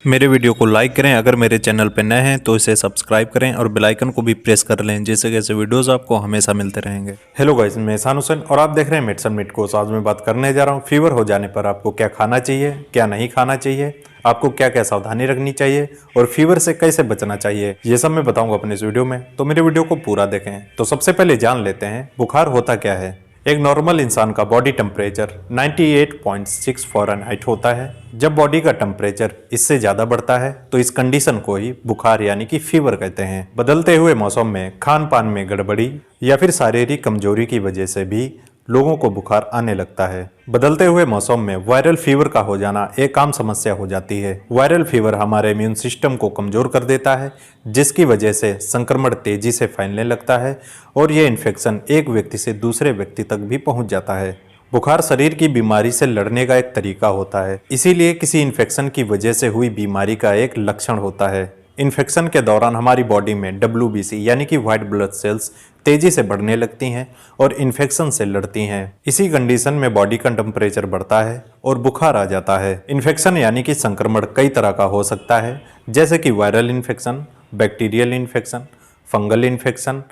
मेरे वीडियो को लाइक करें। अगर मेरे चैनल पर नए हैं तो इसे सब्सक्राइब करें और बेल आइकन को भी प्रेस कर लें, जिससे कैसे वीडियोस आपको हमेशा मिलते रहेंगे। हेलो गाइस, मैं एहसान हुसैन और आप देख रहे हैं मेडिसिन मिट कोर्स। आज मैं बात करने जा रहा हूँ फीवर हो जाने पर आपको क्या खाना चाहिए, क्या नहीं खाना चाहिए, आपको क्या क्या सावधानी रखनी चाहिए और फीवर से कैसे बचना चाहिए, ये सब मैं बताऊंगा अपने इस वीडियो में। तो मेरे वीडियो को पूरा देखें। तो सबसे पहले जान लेते हैं बुखार होता क्या है। एक नॉर्मल इंसान का बॉडी टेम्परेचर 98.6 फ़ारेनहाइट होता है। जब बॉडी का टेम्परेचर इससे ज़्यादा बढ़ता है तो इस कंडीशन को ही बुखार यानी कि फीवर कहते हैं। बदलते हुए मौसम में खान पान में गड़बड़ी या फिर शारीरिक कमजोरी की वजह से भी लोगों को बुखार आने लगता है। बदलते हुए मौसम में वायरल फीवर का हो जाना एक आम समस्या हो जाती है। वायरल फीवर हमारे इम्यून सिस्टम को कमजोर कर देता है, जिसकी वजह से संक्रमण तेजी से फैलने लगता है और ये इन्फेक्शन एक व्यक्ति से दूसरे व्यक्ति तक भी पहुंच जाता है। बुखार शरीर की बीमारी से लड़ने का एक तरीका होता है, इसीलिए किसी इन्फेक्शन की वजह से हुई बीमारी का एक लक्षण होता है। इन्फेक्शन के दौरान हमारी बॉडी में WBC यानी कि व्हाइट ब्लड सेल्स तेजी से बढ़ने लगती हैं और इन्फेक्शन से लड़ती हैं। इसी कंडीशन में बॉडी का टेम्परेचर बढ़ता है और बुखार आ जाता है। इन्फेक्शन यानी कि संक्रमण कई तरह का हो सकता है, जैसे कि viral infection, bacterial infection, fungal infection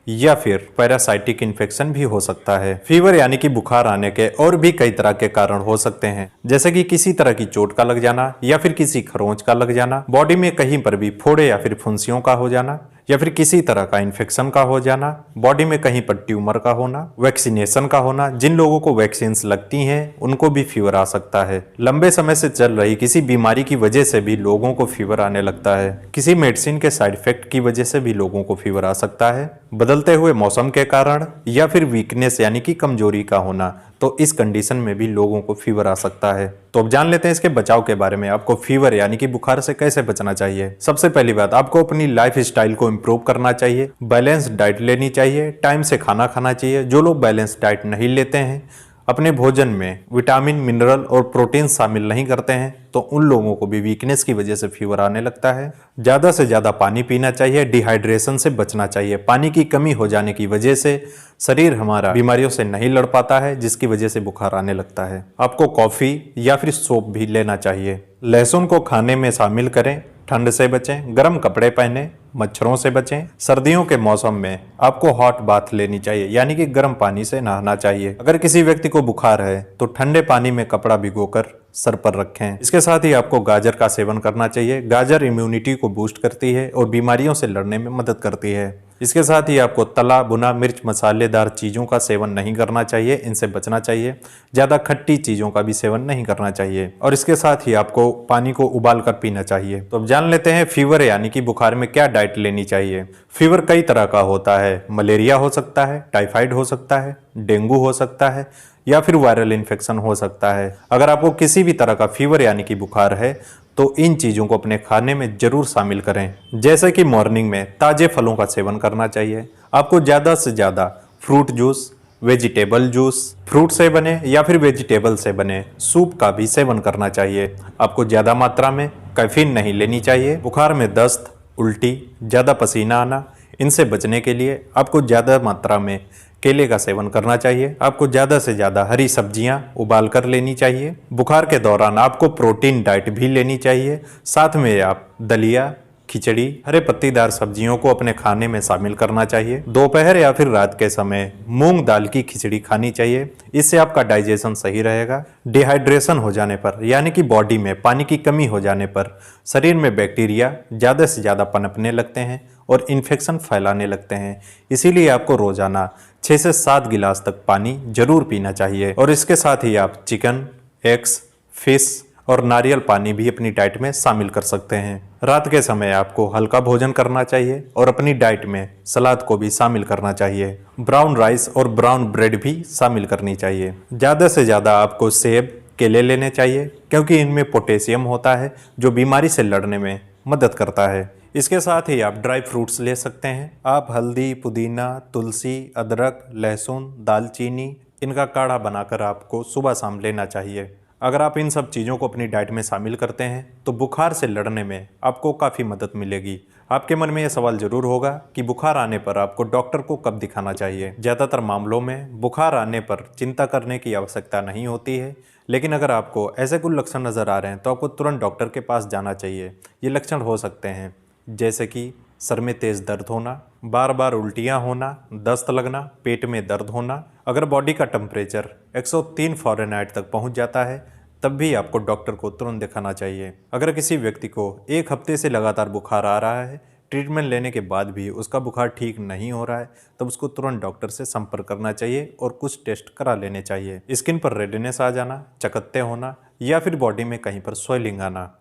या फिर पैरासाइटिक इन्फेक्शन भी हो सकता है। फीवर यानी कि बुखार आने के और भी कई तरह के कारण हो सकते हैं, जैसे कि किसी तरह की चोट का लग जाना या फिर किसी खरोंच का लग जाना, बॉडी में कहीं पर भी फोड़े या फिर फुंसियों का हो जाना या फिर किसी तरह का इन्फेक्शन का हो जाना, बॉडी में कहीं पर ट्यूमर का होना, वैक्सीनेशन का होना। जिन लोगों को वैक्सीन लगती हैं उनको भी फीवर आ सकता है। लंबे समय से चल रही किसी बीमारी की वजह से भी लोगों को फीवर आने लगता है। किसी मेडिसिन के साइड इफेक्ट की वजह से भी लोगों को फीवर आ सकता है। बदलते हुए मौसम के कारण या फिर वीकनेस यानी कि कमजोरी का होना, तो इस कंडीशन में भी लोगों को फीवर आ सकता है। तो अब जान लेते हैं इसके बचाव के बारे में। आपको फीवर यानी कि बुखार से कैसे बचना चाहिए। सबसे पहली बात, आपको अपनी लाइफ स्टाइल को इम्प्रूव करना चाहिए। बैलेंस डाइट लेनी चाहिए, टाइम से खाना खाना चाहिए। जो लोग बैलेंस डाइट नहीं लेते हैं, अपने भोजन में विटामिन, मिनरल और प्रोटीन शामिल नहीं करते हैं, तो उन लोगों को भी वीकनेस की वजह से फीवर आने लगता है। ज़्यादा से ज़्यादा पानी पीना चाहिए, डिहाइड्रेशन से बचना चाहिए। पानी की कमी हो जाने की वजह से शरीर हमारा बीमारियों से नहीं लड़ पाता है, जिसकी वजह से बुखार आने लगता है। आपको कॉफ़ी या फिर सोप भी लेना चाहिए। लहसुन को खाने में शामिल करें। ठंड से बचें, गर्म कपड़े पहनें, मच्छरों से बचें। सर्दियों के मौसम में आपको हॉट बाथ लेनी चाहिए, यानी कि गर्म पानी से नहाना चाहिए। अगर किसी व्यक्ति को बुखार है तो ठंडे पानी में कपड़ा भिगोकर सर पर रखें। इसके साथ ही आपको गाजर का सेवन करना चाहिए। गाजर इम्यूनिटी को बूस्ट करती है और बीमारियों से लड़ने में मदद करती है। इसके साथ ही आपको तला भुना मिर्च मसालेदार चीज़ों का सेवन नहीं करना चाहिए, इनसे बचना चाहिए। ज़्यादा खट्टी चीज़ों का भी सेवन नहीं करना चाहिए और इसके साथ ही आपको पानी को उबाल कर पीना चाहिए। तो अब जान लेते हैं फीवर यानी कि बुखार में क्या डाइट लेनी चाहिए। फीवर कई तरह का होता है। मलेरिया हो सकता है, टाइफाइड हो सकता है, डेंगू हो सकता है या फिर वायरल इन्फेक्शन हो सकता है। अगर आपको किसी भी तरह का फीवर यानी कि बुखार है तो इन चीज़ों को अपने खाने में जरूर शामिल करें। जैसे कि मॉर्निंग में ताज़े फलों का सेवन करना चाहिए। आपको ज़्यादा से ज़्यादा fruit juice, vegetable juice, fruit से बने या फिर वेजिटेबल से बने सूप का भी सेवन करना चाहिए। आपको ज़्यादा मात्रा में कैफीन नहीं लेनी चाहिए। बुखार में दस्त, उल्टी, ज़्यादा पसीना आना, इनसे बचने के लिए आपको ज़्यादा मात्रा में केले का सेवन करना चाहिए। आपको ज़्यादा से ज़्यादा हरी सब्जियां उबाल कर लेनी चाहिए। बुखार के दौरान आपको प्रोटीन डाइट भी लेनी चाहिए। साथ में आप दलिया, खिचड़ी, हरे पत्तीदार सब्जियों को अपने खाने में शामिल करना चाहिए। दोपहर या फिर रात के समय मूंग दाल की खिचड़ी खानी चाहिए, इससे आपका डाइजेशन सही रहेगा। डिहाइड्रेशन हो जाने पर यानी कि बॉडी में पानी की कमी हो जाने पर शरीर में बैक्टीरिया ज़्यादा से ज़्यादा पनपने लगते हैं और इन्फेक्शन फैलाने लगते हैं। इसीलिए आपको रोजाना 6 से 7 गिलास तक पानी जरूर पीना चाहिए और इसके साथ ही आप चिकन, एग्स, फिश और नारियल पानी भी अपनी डाइट में शामिल कर सकते हैं। रात के समय आपको हल्का भोजन करना चाहिए और अपनी डाइट में सलाद को भी शामिल करना चाहिए। ब्राउन राइस और ब्राउन ब्रेड भी शामिल करनी चाहिए। ज़्यादा से ज़्यादा आपको सेब, केले लेने चाहिए, क्योंकि इनमें पोटेशियम होता है जो बीमारी से लड़ने में मदद करता है। इसके साथ ही आप ड्राई फ्रूट्स ले सकते हैं। आप हल्दी, पुदीना, तुलसी, अदरक, लहसुन, दालचीनी, इनका काढ़ा बनाकर आपको सुबह शाम लेना चाहिए। अगर आप इन सब चीज़ों को अपनी डाइट में शामिल करते हैं तो बुखार से लड़ने में आपको काफ़ी मदद मिलेगी। आपके मन में यह सवाल जरूर होगा कि बुखार आने पर आपको डॉक्टर को कब दिखाना चाहिए। ज़्यादातर मामलों में बुखार आने पर चिंता करने की आवश्यकता नहीं होती है, लेकिन अगर आपको ऐसे कुछ लक्षण नज़र आ रहे हैं तो आपको तुरंत डॉक्टर के पास जाना चाहिए। ये लक्षण हो सकते हैं जैसे कि सर में तेज़ दर्द होना, बार बार उल्टियाँ होना, दस्त लगना, पेट में दर्द होना। अगर बॉडी का टेम्परेचर 103 फ़ारेनहाइट तक पहुंच जाता है तब भी आपको डॉक्टर को तुरंत दिखाना चाहिए। अगर किसी व्यक्ति को 1 हफ्ते से लगातार बुखार आ रहा है, ट्रीटमेंट लेने के बाद भी उसका बुखार ठीक नहीं हो रहा है, तब उसको तुरंत डॉक्टर से संपर्क करना चाहिए और कुछ टेस्ट करा लेने चाहिए। स्किन पर रेडनेस आ जाना, चकत्ते होना या फिर बॉडी में कहीं पर स्वेलिंग आना,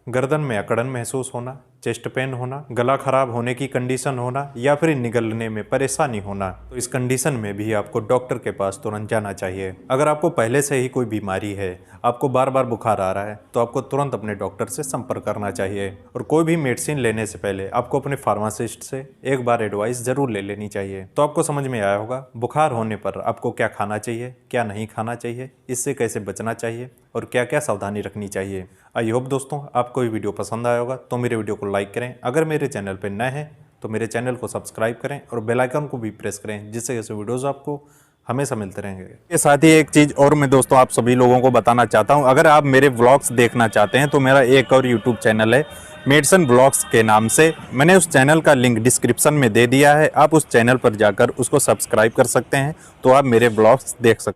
गर्दन में अकड़न महसूस होना, चेस्ट पेन होना, गला खराब होने की कंडीशन होना या फिर निगलने में परेशानी होना, तो इस कंडीशन में भी आपको डॉक्टर के पास तुरंत जाना चाहिए। अगर आपको पहले से ही कोई बीमारी है, आपको बार बार बुखार आ रहा है, तो आपको तुरंत अपने डॉक्टर से संपर्क करना चाहिए। और कोई भी मेडिसिन लेने से पहले आपको अपने फार्मासिस्ट से एक बार एडवाइस जरूर ले लेनी चाहिए। तो आपको समझ में आया होगा बुखार होने पर आपको क्या खाना चाहिए, क्या नहीं खाना चाहिए, इससे कैसे बचना चाहिए और क्या क्या सावधानी रखनी चाहिए। आई होप दोस्तों आपको ये वीडियो पसंद आया होगा, तो मेरे वीडियो को लाइक करें। अगर मेरे चैनल पर नए हैं तो मेरे चैनल को सब्सक्राइब करें और बेल आइकन को भी प्रेस करें, जिससे ऐसे वीडियोस आपको हमेशा मिलते रहेंगे। के साथ ही एक चीज़ और मैं दोस्तों आप सभी लोगों को बताना चाहता हूं, अगर आप मेरे व्लॉग्स देखना चाहते हैं तो मेरा एक और यूट्यूब चैनल है मेडिसन व्लॉग्स के नाम से। मैंने उस चैनल का लिंक डिस्क्रिप्शन में दे दिया है, आप उस चैनल पर जाकर उसको सब्सक्राइब कर सकते हैं, तो आप मेरे व्लॉग्स देख सकते हैं।